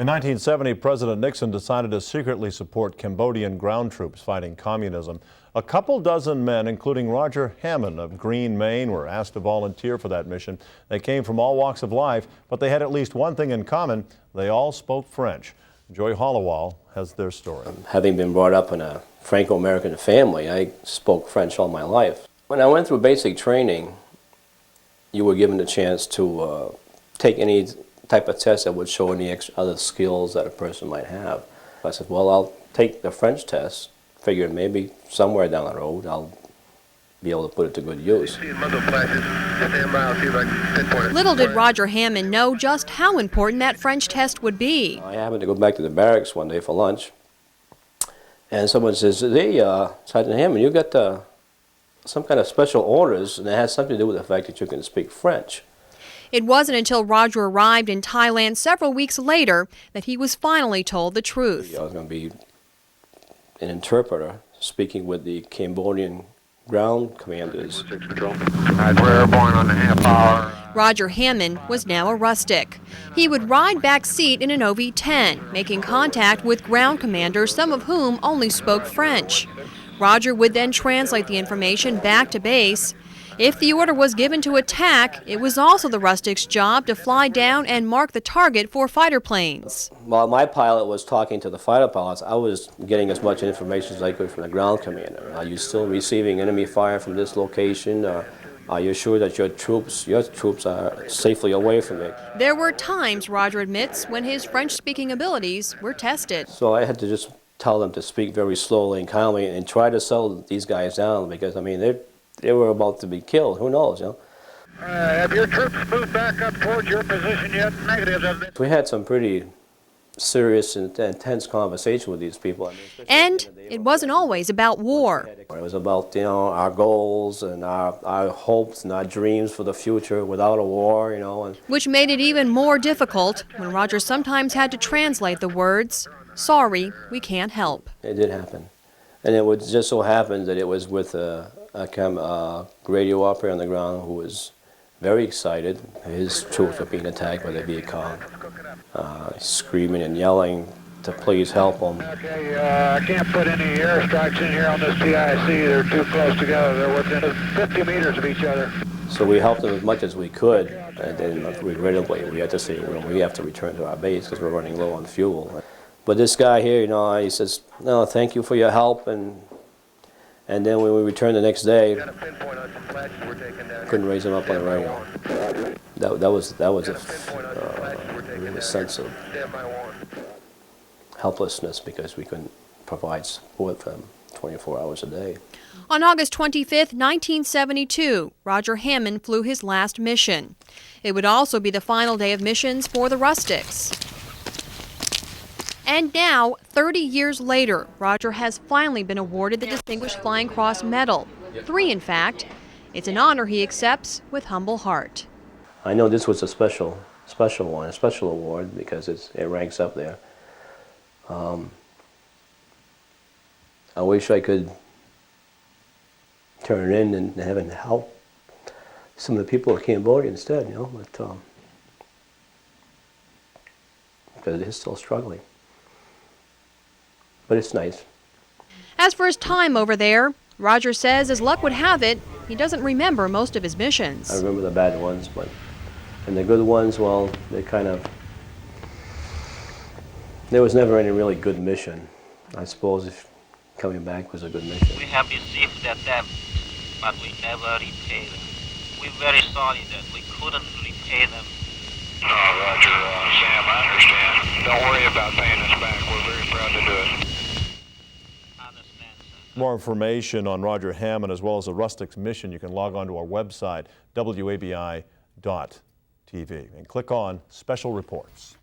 In 1970, President Nixon decided to secretly support Cambodian ground troops fighting communism. A couple dozen men, including Roger Hammond of Green, Maine, were asked to volunteer for that mission. They came from all walks of life, but they had at least one thing in common. They all spoke French. Joy Hollowell has their story. Having been brought up in a Franco-American family, I spoke French all my life. When I went through basic training, you were given the chance to take any type of test that would show any other skills that a person might have. I said, well, I'll take the French test, figuring maybe somewhere down the road I'll be able to put it to good use. Little did Roger Hammond know just how important that French test would be. I happened to go back to the barracks one day for lunch, and someone says, hey, Sergeant Hammond, you got some kind of special orders, and it has something to do with the fact that you can speak French. It wasn't until Roger arrived in Thailand several weeks later that he was finally told the truth. I was going to be an interpreter speaking with the Cambodian ground commanders. We're airborne on the half hour. Roger Hammond was now a rustic. He would ride back seat in an OV-10, making contact with ground commanders, some of whom only spoke French. Roger would then translate the information back to base. If the order was given to attack, it was also the rustic's job to fly down and mark the target for fighter planes. While my pilot was talking to the fighter pilots, I was getting as much information as I could from the ground commander. Are you still receiving enemy fire from this location? Are you sure that your troops are safely away from it? There were times, Roger admits, when his French-speaking abilities were tested. So I had to just tell them to speak very slowly and calmly and try to settle these guys down, because, I mean, they were about to be killed. Who knows, you know? Have your troops moved back up towards your position yet? Negative. We had some pretty serious and intense conversation with these people. And it wasn't always about war. It was about, you know, our goals and our hopes and our dreams for the future without a war, you know. Which made it even more difficult when Roger sometimes had to translate the words, "Sorry, we can't help." It did happen. And it would just so happen that it was with a radio operator on the ground who was very excited. His troops were being attacked by the Viet Cong, screaming and yelling to please help them. Okay, I can't put any airstrikes in here on this TIC. They're too close together. They're within 50 meters of each other. So we helped them as much as we could, and then regrettably we had to say, well, we have to return to our base because we're running low on fuel. But this guy here, you know, he says, no, thank you for your help, and then when we returned the next day, couldn't raise him up on the radio. That was a sense of helplessness because we couldn't provide support for them 24 hours a day. On August 25, 1972, Roger Hammond flew his last mission. It would also be the final day of missions for the rustics. And now, 30 years later, Roger has finally been awarded the Distinguished Flying Cross Medal. 3, in fact. It's an honor he accepts with humble heart. I know this was a special one, a special award, because it ranks up there. I wish I could turn it in and have it help some of the people of Cambodia instead, you know, but because it is still struggling. But it's nice. As for his time over there, Roger says, as luck would have it, he doesn't remember most of his missions. I remember the bad ones, and the good ones, well, there was never any really good mission. I suppose if coming back was a good mission. We have received their debt, but we never repay them. We're very sorry that we couldn't repay them. Oh, Roger, Sam, I understand. Don't worry about paying us back. We're very proud to do it. More information on Roger Hammond as well as the Rustics mission, you can log on to our website, wabi.tv, and click on Special Reports.